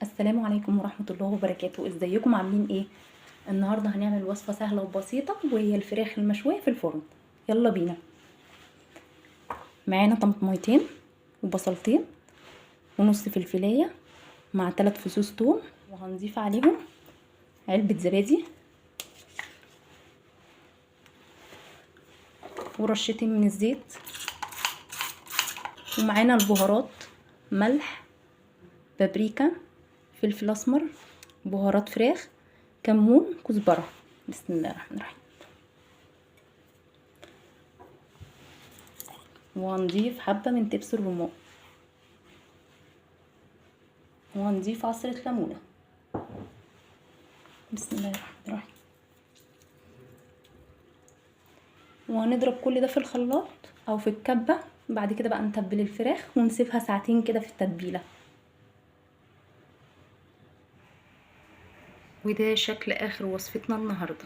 السلام عليكم ورحمة الله وبركاته. ازيكم عاملين ايه؟ النهاردة هنعمل وصفة سهلة وبسيطة وهي الفراخ المشوية في الفرن. يلا بينا. معانا طماطميتين وبصلتين ونص فلفلاية مع 3 فصوص توم، وهنضيف عليهم علبة زبادي ورشتين من الزيت، ومعانا البهارات: ملح، بابريكا، فلفل اسمر، بهارات فراخ، كمون، كزبرة. بسم الله الرحمن الرحيم. وهنضيف حبة من دبس الرمان، وهنضيف عصرة ليمونة. بسم الله الرحمن الرحيم. وهنضرب كل ده في الخلاط او في الكبة. بعد كده بقى نتبل الفراخ ونسيبها ساعتين كده في التتبيلة. وده شكل اخر وصفتنا النهارده.